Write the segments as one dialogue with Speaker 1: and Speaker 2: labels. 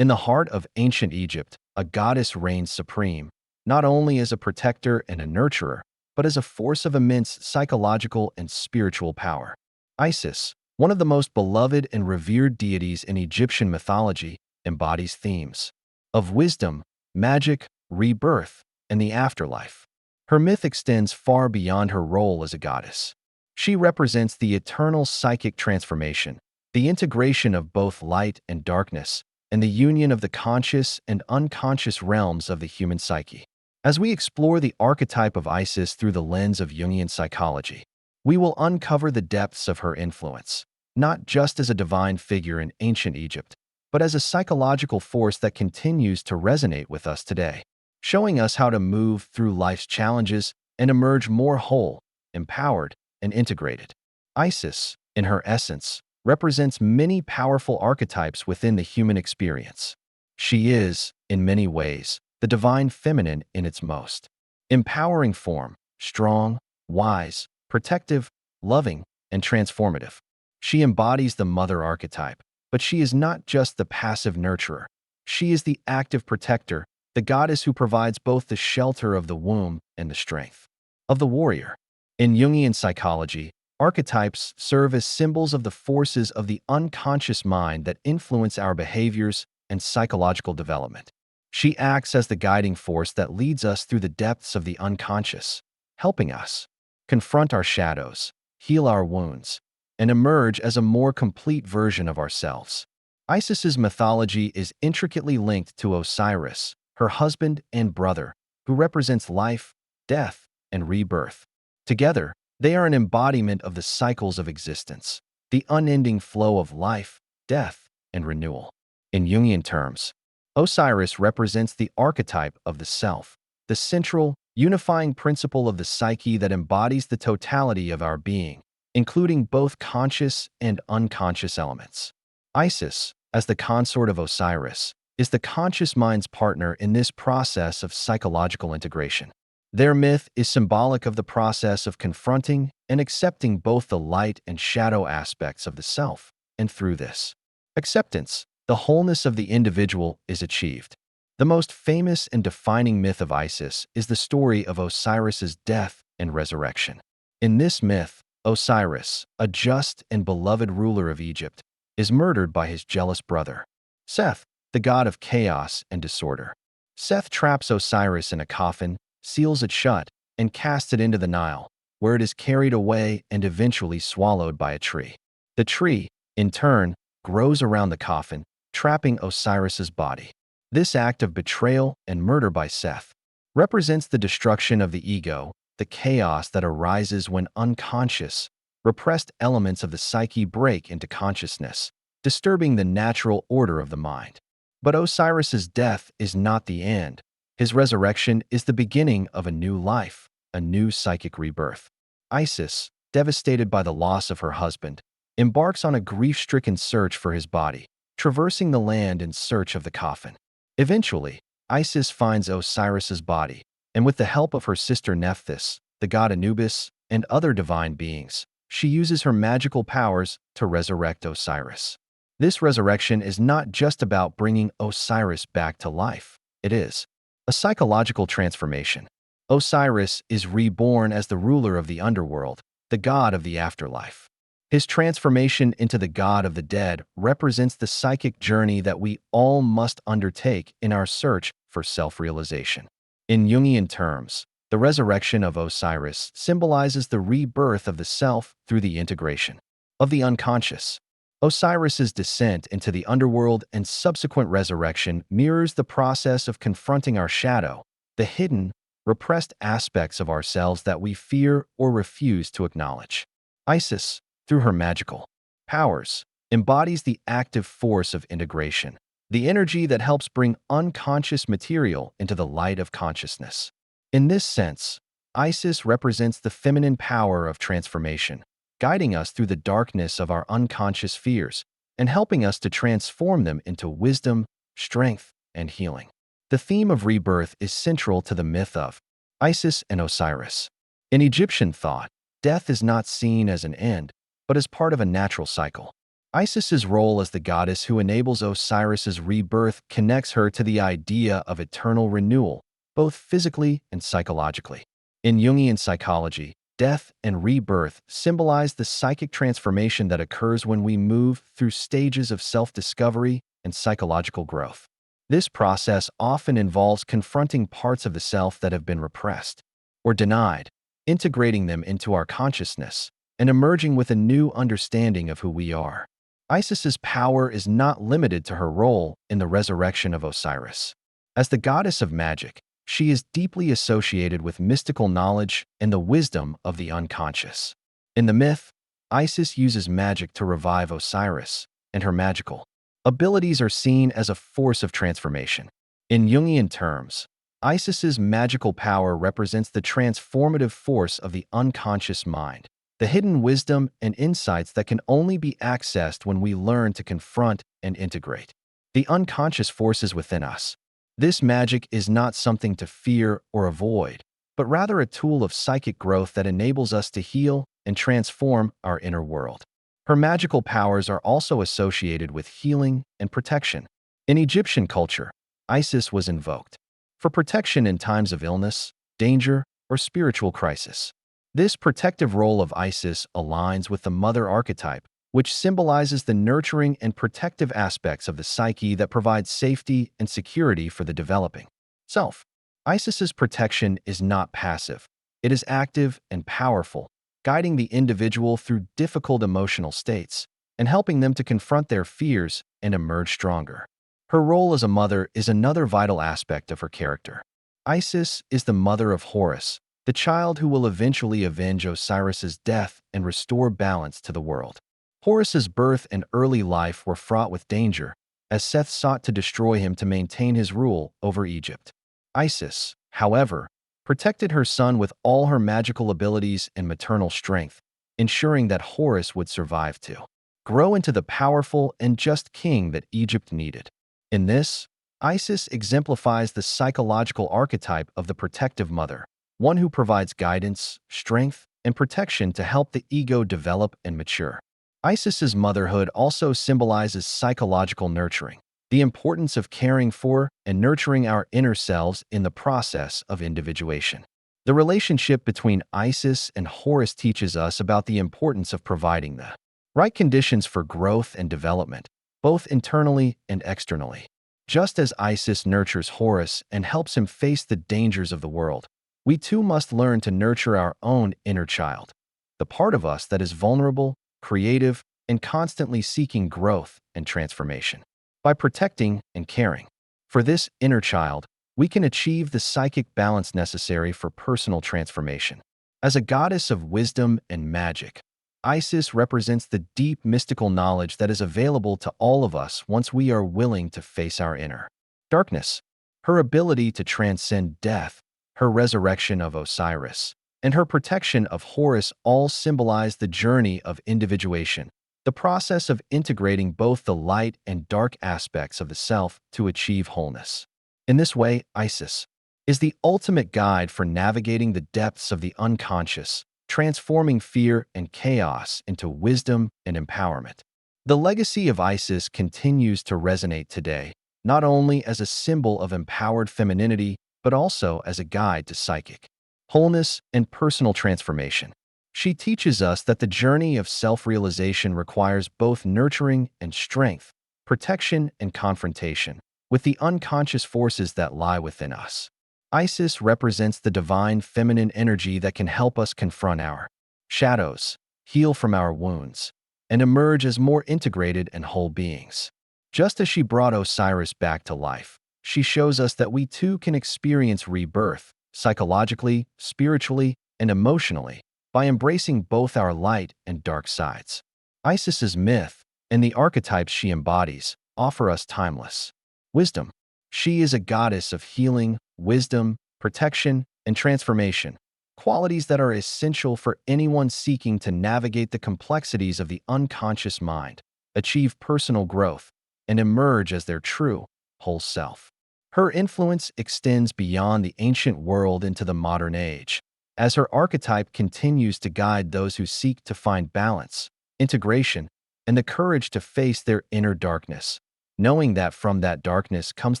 Speaker 1: In the heart of ancient Egypt, a goddess reigned supreme, not only as a protector and a nurturer, but as a force of immense psychological and spiritual power. Isis, one of the most beloved and revered deities in Egyptian mythology, embodies themes of wisdom, magic, rebirth, and the afterlife. Her myth extends far beyond her role as a goddess. She represents the eternal psychic transformation, the integration of both light and darkness, and the union of the conscious and unconscious realms of the human psyche. As we explore the archetype of Isis through the lens of Jungian psychology, we will uncover the depths of her influence, not just as a divine figure in ancient Egypt, but as a psychological force that continues to resonate with us today, showing us how to move through life's challenges and emerge more whole, empowered, and integrated. Isis, in her essence, represents many powerful archetypes within the human experience. She is, in many ways, the divine feminine in its most empowering form, strong, wise, protective, loving, and transformative. She embodies the mother archetype, but she is not just the passive nurturer. She is the active protector, the goddess who provides both the shelter of the womb and the strength of the warrior. In Jungian psychology, archetypes serve as symbols of the forces of the unconscious mind that influence our behaviors and psychological development. She acts as the guiding force that leads us through the depths of the unconscious, helping us confront our shadows, heal our wounds, and emerge as a more complete version of ourselves. Isis's mythology is intricately linked to Osiris, her husband and brother, who represents life, death, and rebirth. Together, they are an embodiment of the cycles of existence, the unending flow of life, death, and renewal. In Jungian terms, Osiris represents the archetype of the self, the central, unifying principle of the psyche that embodies the totality of our being, including both conscious and unconscious elements. Isis, as the consort of Osiris, is the conscious mind's partner in this process of psychological integration. Their myth is symbolic of the process of confronting and accepting both the light and shadow aspects of the self, and through this acceptance, the wholeness of the individual is achieved. The most famous and defining myth of Isis is the story of Osiris's death and resurrection. In this myth, Osiris, a just and beloved ruler of Egypt, is murdered by his jealous brother, Seth, the god of chaos and disorder. Seth traps Osiris in a coffin, seals it shut, and casts it into the Nile, where it is carried away and eventually swallowed by a tree. The tree, in turn, grows around the coffin, trapping Osiris's body. This act of betrayal and murder by Seth represents the destruction of the ego, the chaos that arises when unconscious, repressed elements of the psyche break into consciousness, disturbing the natural order of the mind. But Osiris's death is not the end. His resurrection is the beginning of a new life, a new psychic rebirth. Isis, devastated by the loss of her husband, embarks on a grief-stricken search for his body, traversing the land in search of the coffin. Eventually, Isis finds Osiris's body, and with the help of her sister Nephthys, the god Anubis, and other divine beings, she uses her magical powers to resurrect Osiris. This resurrection is not just about bringing Osiris back to life. It is a psychological transformation. Osiris is reborn as the ruler of the underworld, the god of the afterlife. His transformation into the god of the dead represents the psychic journey that we all must undertake in our search for self-realization. In Jungian terms, the resurrection of Osiris symbolizes the rebirth of the self through the integration of the unconscious. Osiris's descent into the underworld and subsequent resurrection mirrors the process of confronting our shadow, the hidden, repressed aspects of ourselves that we fear or refuse to acknowledge. Isis, through her magical powers, embodies the active force of integration, the energy that helps bring unconscious material into the light of consciousness. In this sense, Isis represents the feminine power of transformation, guiding us through the darkness of our unconscious fears and helping us to transform them into wisdom, strength, and healing. The theme of rebirth is central to the myth of Isis and Osiris. In Egyptian thought, death is not seen as an end, but as part of a natural cycle. Isis's role as the goddess who enables Osiris's rebirth connects her to the idea of eternal renewal, both physically and psychologically. In Jungian psychology, death and rebirth symbolize the psychic transformation that occurs when we move through stages of self-discovery and psychological growth. This process often involves confronting parts of the self that have been repressed or denied, integrating them into our consciousness, and emerging with a new understanding of who we are. Isis's power is not limited to her role in the resurrection of Osiris. As the goddess of magic, she is deeply associated with mystical knowledge and the wisdom of the unconscious. In the myth, Isis uses magic to revive Osiris, and her magical abilities are seen as a force of transformation. In Jungian terms, Isis's magical power represents the transformative force of the unconscious mind, the hidden wisdom and insights that can only be accessed when we learn to confront and integrate the unconscious forces within us. This magic is not something to fear or avoid, but rather a tool of psychic growth that enables us to heal and transform our inner world. Her magical powers are also associated with healing and protection. In Egyptian culture, Isis was invoked for protection in times of illness, danger, or spiritual crisis. This protective role of Isis aligns with the mother archetype, which symbolizes the nurturing and protective aspects of the psyche that provide safety and security for the developing self. Isis's protection is not passive. It is active and powerful, guiding the individual through difficult emotional states and helping them to confront their fears and emerge stronger. Her role as a mother is another vital aspect of her character. Isis is the mother of Horus, the child who will eventually avenge Osiris's death and restore balance to the world. Horus's birth and early life were fraught with danger, as Seth sought to destroy him to maintain his rule over Egypt. Isis, however, protected her son with all her magical abilities and maternal strength, ensuring that Horus would survive to grow into the powerful and just king that Egypt needed. In this, Isis exemplifies the psychological archetype of the protective mother, one who provides guidance, strength, and protection to help the ego develop and mature. Isis's motherhood also symbolizes psychological nurturing, the importance of caring for and nurturing our inner selves in the process of individuation. The relationship between Isis and Horus teaches us about the importance of providing the right conditions for growth and development, both internally and externally. Just as Isis nurtures Horus and helps him face the dangers of the world, we too must learn to nurture our own inner child, the part of us that is vulnerable, creative, and constantly seeking growth and transformation. By protecting and caring for this inner child, we can achieve the psychic balance necessary for personal transformation. As a goddess of wisdom and magic, Isis represents the deep mystical knowledge that is available to all of us once we are willing to face our inner darkness. Her ability to transcend death, her resurrection of Osiris, and her protection of Horus all symbolize the journey of individuation, the process of integrating both the light and dark aspects of the self to achieve wholeness. In this way, Isis is the ultimate guide for navigating the depths of the unconscious, transforming fear and chaos into wisdom and empowerment. The legacy of Isis continues to resonate today, not only as a symbol of empowered femininity, but also as a guide to psychic wholeness and personal transformation. She teaches us that the journey of self-realization requires both nurturing and strength, protection and confrontation with the unconscious forces that lie within us. Isis represents the divine feminine energy that can help us confront our shadows, heal from our wounds, and emerge as more integrated and whole beings. Just as she brought Osiris back to life, she shows us that we too can experience rebirth, psychologically, spiritually, and emotionally, by embracing both our light and dark sides. Isis's myth and the archetypes she embodies offer us timeless wisdom. She is a goddess of healing, wisdom, protection, and transformation, qualities that are essential for anyone seeking to navigate the complexities of the unconscious mind, achieve personal growth, and emerge as their true, whole self. Her influence extends beyond the ancient world into the modern age, as her archetype continues to guide those who seek to find balance, integration, and the courage to face their inner darkness, knowing that from that darkness comes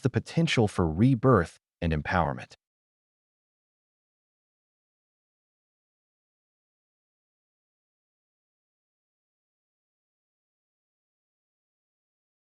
Speaker 1: the potential for rebirth and empowerment.